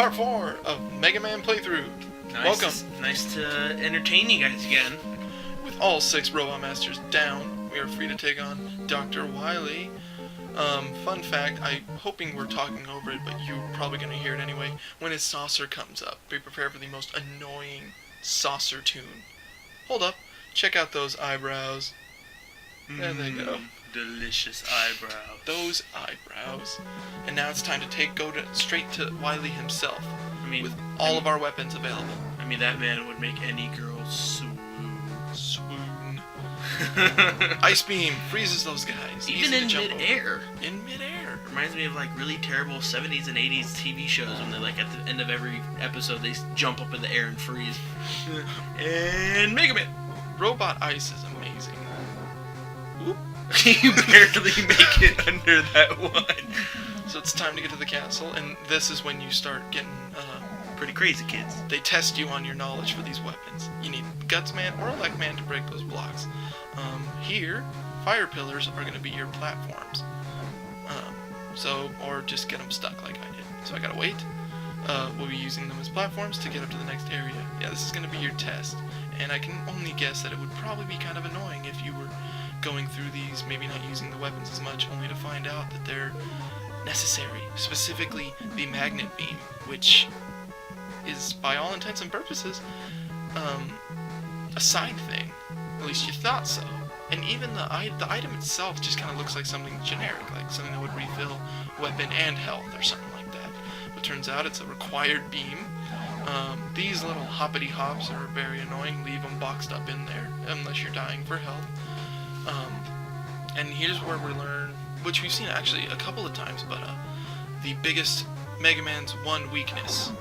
part 4 of Mega Man playthrough. Welcome. Nice to entertain you guys again. With all 6 Robot Masters down, we are free to take on Dr. Wily. Fun fact, I'm hoping we're talking over it, but you're probably going to hear it anyway. When his saucer comes up, be prepared for the most annoying saucer tune. Hold up, check out those eyebrows. There they go. Delicious eyebrows. Those eyebrows. And now it's time to go straight to Wily himself. With all of our weapons available. I mean, that man would make any girl swoon. Ice Beam freezes those guys. Even in mid-air. In mid-air. Reminds me of like really terrible 70s and 80s TV shows when they like at the end of every episode they jump up in the air and freeze. And Mega Man. Robot Ice is amazing. Whoop. You barely make it under that one. So it's time to get to the castle, and this is when you start getting pretty crazy, kids. They test you on your knowledge for these weapons. You need Gutsman or Electman to break those blocks. Here, fire pillars are going to be your platforms. Or just get them stuck like I did. So I gotta wait. We'll be using them as platforms to get up to the next area. Yeah, this is going to be your test, and I can only guess that it would probably be kind of annoying if you were going through these, maybe not using the weapons as much, only to find out that they're necessary. Specifically, the magnet beam, which is, by all intents and purposes, a side thing. At least you thought so. And even the item itself just kind of looks like something generic, like something that would refill weapon and health or something like that. But turns out it's a required beam. These little hoppity hops are very annoying. Leave them boxed up in there unless you're dying for health. And here's where we learn, which we've seen actually a couple of times, but the biggest Mega Man's one weakness,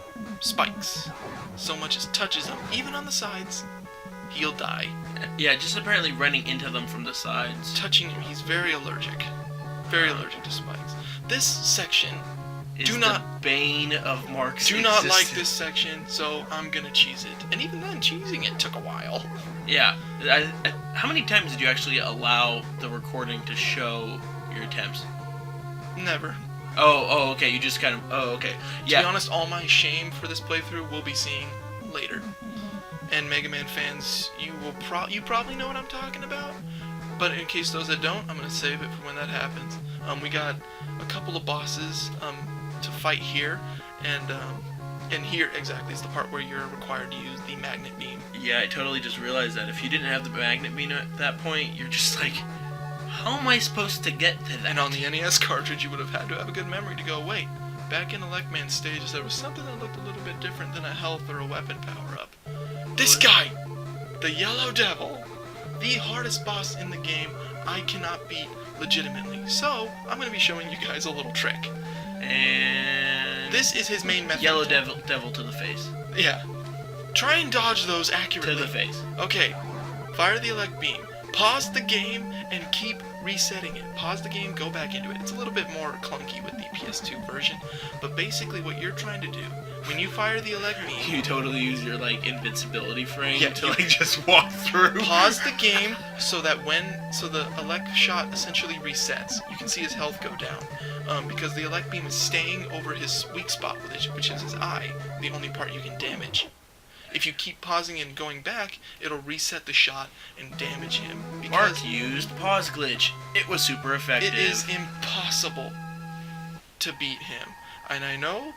spikes. So much as touches him, even on the sides, he'll die. Yeah, just apparently running into them from the sides. Touching him, he's very allergic. Very allergic to spikes. This section is the bane of Mark's Do not like this section, so I'm gonna cheese it. And even then, cheesing it took a while. Yeah. How many times did you actually allow the recording to show your attempts? Never. Oh, okay. You just kind of. Oh, okay. Yeah. To be honest, all my shame for this playthrough we'll be seeing later. And Mega Man fans, you probably know what I'm talking about. But in case those that don't, I'm gonna save it for when that happens. We got a couple of bosses to fight here, and here exactly is the part where you're required to use the magnet beam. Yeah, I totally just realized that if you didn't have the magnet beam at that point, you're just like, how am I supposed to get to that? And on the NES cartridge, you would have had to have a good memory to go, wait, back in Electman stages, there was something that looked a little bit different than a health or a weapon power-up. This guy, the Yellow Devil, the hardest boss in the game, I cannot beat legitimately. So, I'm going to be showing you guys a little trick. And this is his main method. Yellow devil to the face. Yeah. Try and dodge those accurately. To the face. Okay. Fire the elect beam. Pause the game and keep resetting it. Pause the game, go back into it. It's a little bit more clunky with the PS2 version, but basically what you're trying to do, when you fire the elect beam... You totally use your, invincibility frame to, just walk through. Pause the game so that the elect shot essentially resets. You can see his health go down, because the elect beam is staying over his weak spot, which is his eye, the only part you can damage. If you keep pausing and going back, it'll reset the shot and damage him. Mark used pause glitch. It was super effective. It is impossible to beat him. And I know,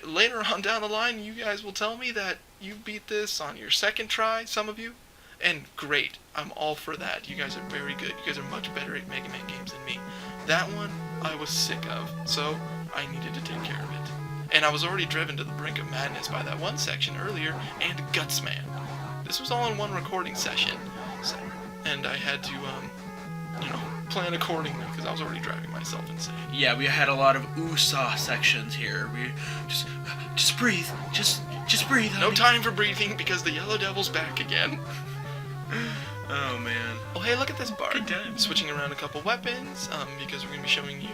later on down the line, you guys will tell me that you beat this on your second try, some of you. And great, I'm all for that. You guys are very good. You guys are much better at Mega Man games than me. That one, I was sick of, so I needed to take care of it. And I was already driven to the brink of madness by that one section earlier, and Gutsman. This was all in one recording session, and I had to, plan accordingly, because I was already driving myself insane. Yeah, we had a lot of ooh-saw sections here. We just breathe, just breathe. No time for breathing, because the Yellow Devil's back again. Oh, man. Oh, hey, look at this bar. Good time. Switching around a couple weapons, because we're going to be showing you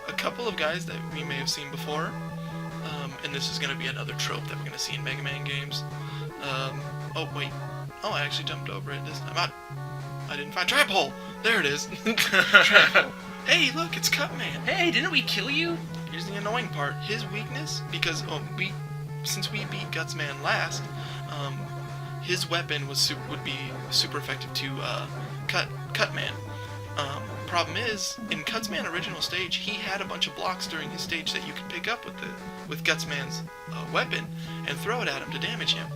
a couple of guys that we may have seen before. And this is going to be another trope that we're going to see in Mega Man games. Oh, wait. Oh, I actually jumped over it this time. I didn't find trap hole. There it is. Trap hole. Hey, look, it's Cutman. Hey, didn't we kill you? here's the annoying part. His weakness, because since we beat Gutsman last, his weapon would be super effective to Cutman. Problem is, in Gutsman original stage, he had a bunch of blocks during his stage that you could pick up with Gutsman's weapon and throw it at him to damage him.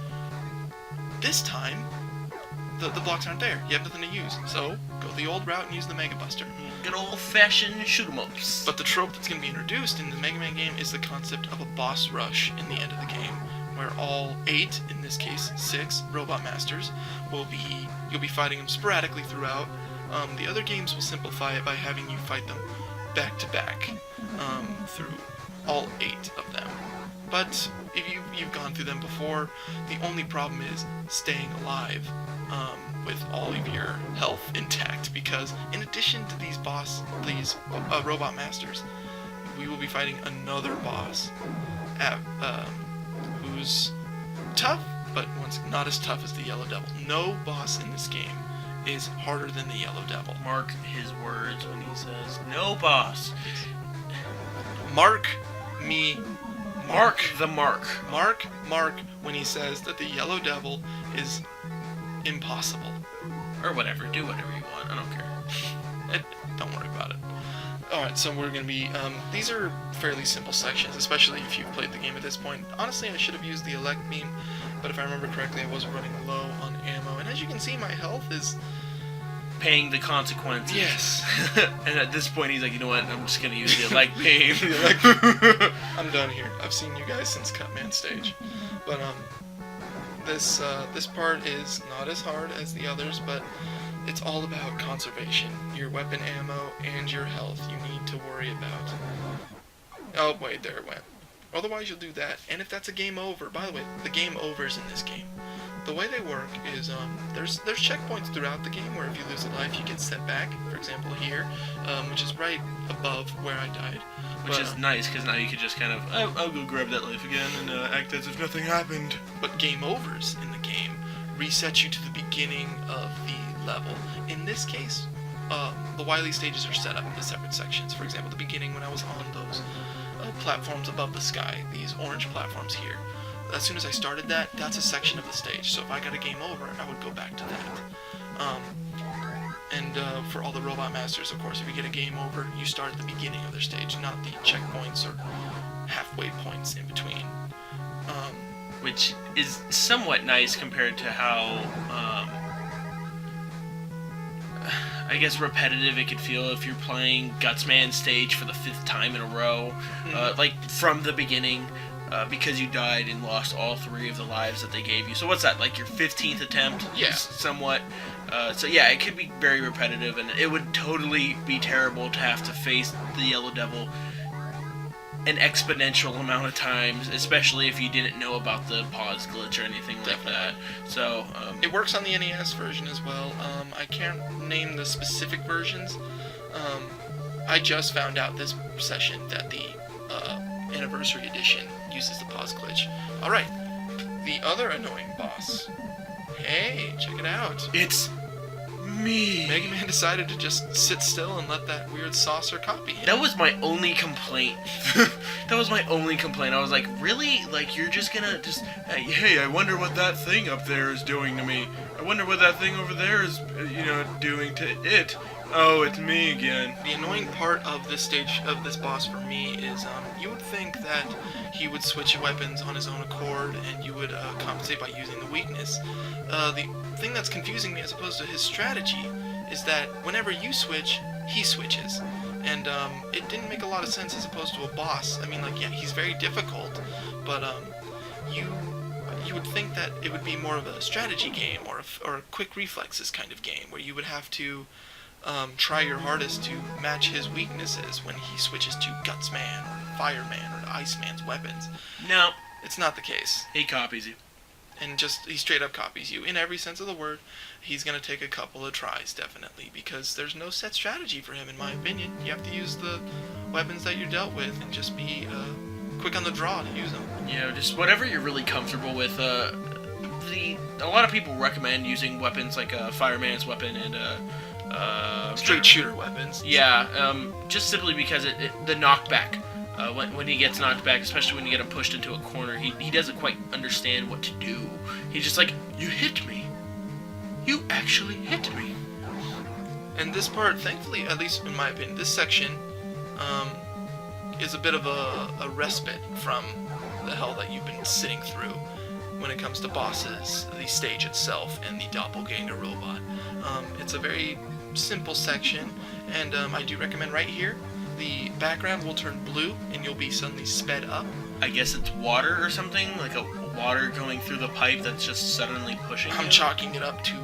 This time, the blocks aren't there. You have nothing to use. So, go the old route and use the Mega Buster. Good old-fashioned shoot-em-ups. But the trope that's going to be introduced in the Mega Man game is the concept of a boss rush in the end of the game, where all 8, in this case 6, Robot Masters you'll be fighting them sporadically throughout. The other games will simplify it by having you fight them back to back through all 8 of them. But if you've gone through them before, the only problem is staying alive with all of your health intact, because in addition to these Robot Masters, we will be fighting another boss who's tough, but not as tough as the Yellow Devil. No boss in this game is harder than the Yellow Devil. Mark his words when he says, no boss. Mark the mark. Mark when he says that the Yellow Devil is impossible. Or whatever, do whatever you want, I don't care. Don't worry about it. Alright, so we're going to be, these are fairly simple sections, especially if you've played the game at this point. Honestly, I should have used the Elect Beam, but if I remember correctly, I was running low on ammo. And as you can see, my health is paying the consequences. Yes. And at this point, he's like, you know what, I'm just going to use the Elect Beam. I'm done here. I've seen you guys since Cutman stage. But, this part is not as hard as the others, but it's all about conservation. Your weapon ammo and your health you need to worry about. Oh, wait, there it went. Otherwise, you'll do that. And if that's a game over, by the way, the game overs in this game. The way they work is, there's checkpoints throughout the game where if you lose a life, you get set back. For example, here, which is right above where I died. Which is nice, because now you can just kind of, I'll go grab that life again and act as if nothing happened. But game overs in the game reset you to the beginning of the level. In this case, the Wily stages are set up into separate sections. For example, the beginning when I was on those platforms above the sky, these orange platforms here. As soon as I started that, that's a section of the stage. So if I got a game over, I would go back to that. For all the Robot Masters, of course, if you get a game over, you start at the beginning of their stage, not the checkpoints or halfway points in between. Which is somewhat nice compared to how, I guess, repetitive it could feel if you're playing Gutsman stage for the 5th time in a row, like from the beginning, because you died and lost all 3 of the lives that they gave you. So what's that, like your 15th attempt? Yeah. Somewhat. So yeah, it could be very repetitive, and it would totally be terrible to have to face the Yellow Devil an exponential amount of times, especially if you didn't know about the pause glitch or anything like that. So it works on the NES version as well. I can't name the specific versions. I just found out this session that the Anniversary Edition uses the pause glitch. Alright, the other annoying boss. Hey, check it out. It's me. Mega Man decided to just sit still and let that weird saucer copy him. That was my only complaint. That was my only complaint. I was like, really? Like, you're just gonna just... Hey, I wonder what that thing up there is doing to me. I wonder what that thing over there is, doing to it. Oh, it's me again. The annoying part of this stage, of this boss for me, is you would think that he would switch weapons on his own accord and you would compensate by using the weakness. The thing that's confusing me as opposed to his strategy is that whenever you switch, he switches. And it didn't make a lot of sense as opposed to a boss. I mean, like, yeah, he's very difficult, but you would think that it would be more of a strategy game or a quick reflexes kind of game where you would have to try your hardest to match his weaknesses when he switches to Gutsman or Fireman or Iceman's weapons. No. It's not the case. He copies you. And he straight up copies you. In every sense of the word, he's going to take a couple of tries, definitely, because there's no set strategy for him, in my opinion. You have to use the weapons that you're dealt with and just be quick on the draw to use them. Just whatever you're really comfortable with. A lot of people recommend using weapons like Fireman's weapon and straight shooter weapons. Yeah, just simply because the knockback When he gets knocked back, especially when you get him pushed into a corner, he doesn't quite understand what to do. He's just like, you hit me. You actually hit me. And this part, thankfully, at least in my opinion, this section is a bit of a respite from the hell that you've been sitting through when it comes to bosses, the stage itself, and the doppelganger robot. It's a very simple section, and I do recommend right here, the background will turn blue, and you'll be suddenly sped up. I guess it's water or something, like a water going through the pipe that's just suddenly pushing I'm you. chalking it up to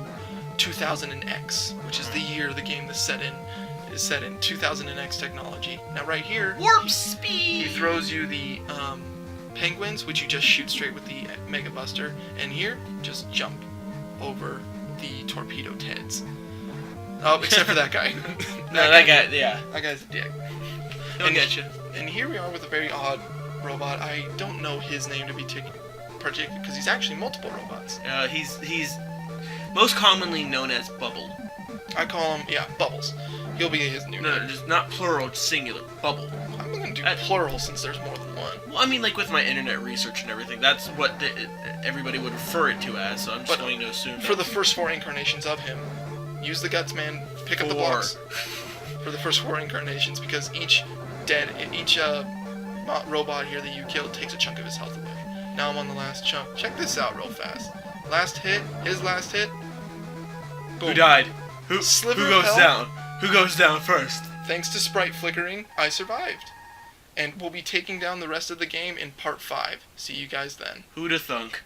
2000X, which is the year the game is set in 2000X technology. Now right here, Warp speed! he throws you the penguins, which you just shoot straight with the Mega Buster, and here, just jump over the torpedo heads. Oh, except for that guy. That guy, yeah. That guy's a dick. He'll get you. And here we are with a very odd robot. I don't know his name to be particular, because he's actually multiple robots. He's most commonly known as Bubble. I call him, Bubbles. He'll be his new No, name. just not plural, just singular. Bubble. I'm going to do plural since there's more than one. Well, I mean, like with my internet research and everything, that's what everybody would refer it to as, so I'm just going to assume For the first 4 incarnations of him, use the guts, man. Pick up the 4. blocks. For the first 4 incarnations, because each robot here that you kill takes a chunk of his health away. Now I'm on the last chunk. Check this out real fast. Last hit, his last hit. Boom. Who died? Who Sliver who of goes health. down? Who goes down first? Thanks to sprite flickering, I survived. And we'll be taking down the rest of the game in part 5. See you guys then. Who'da thunk?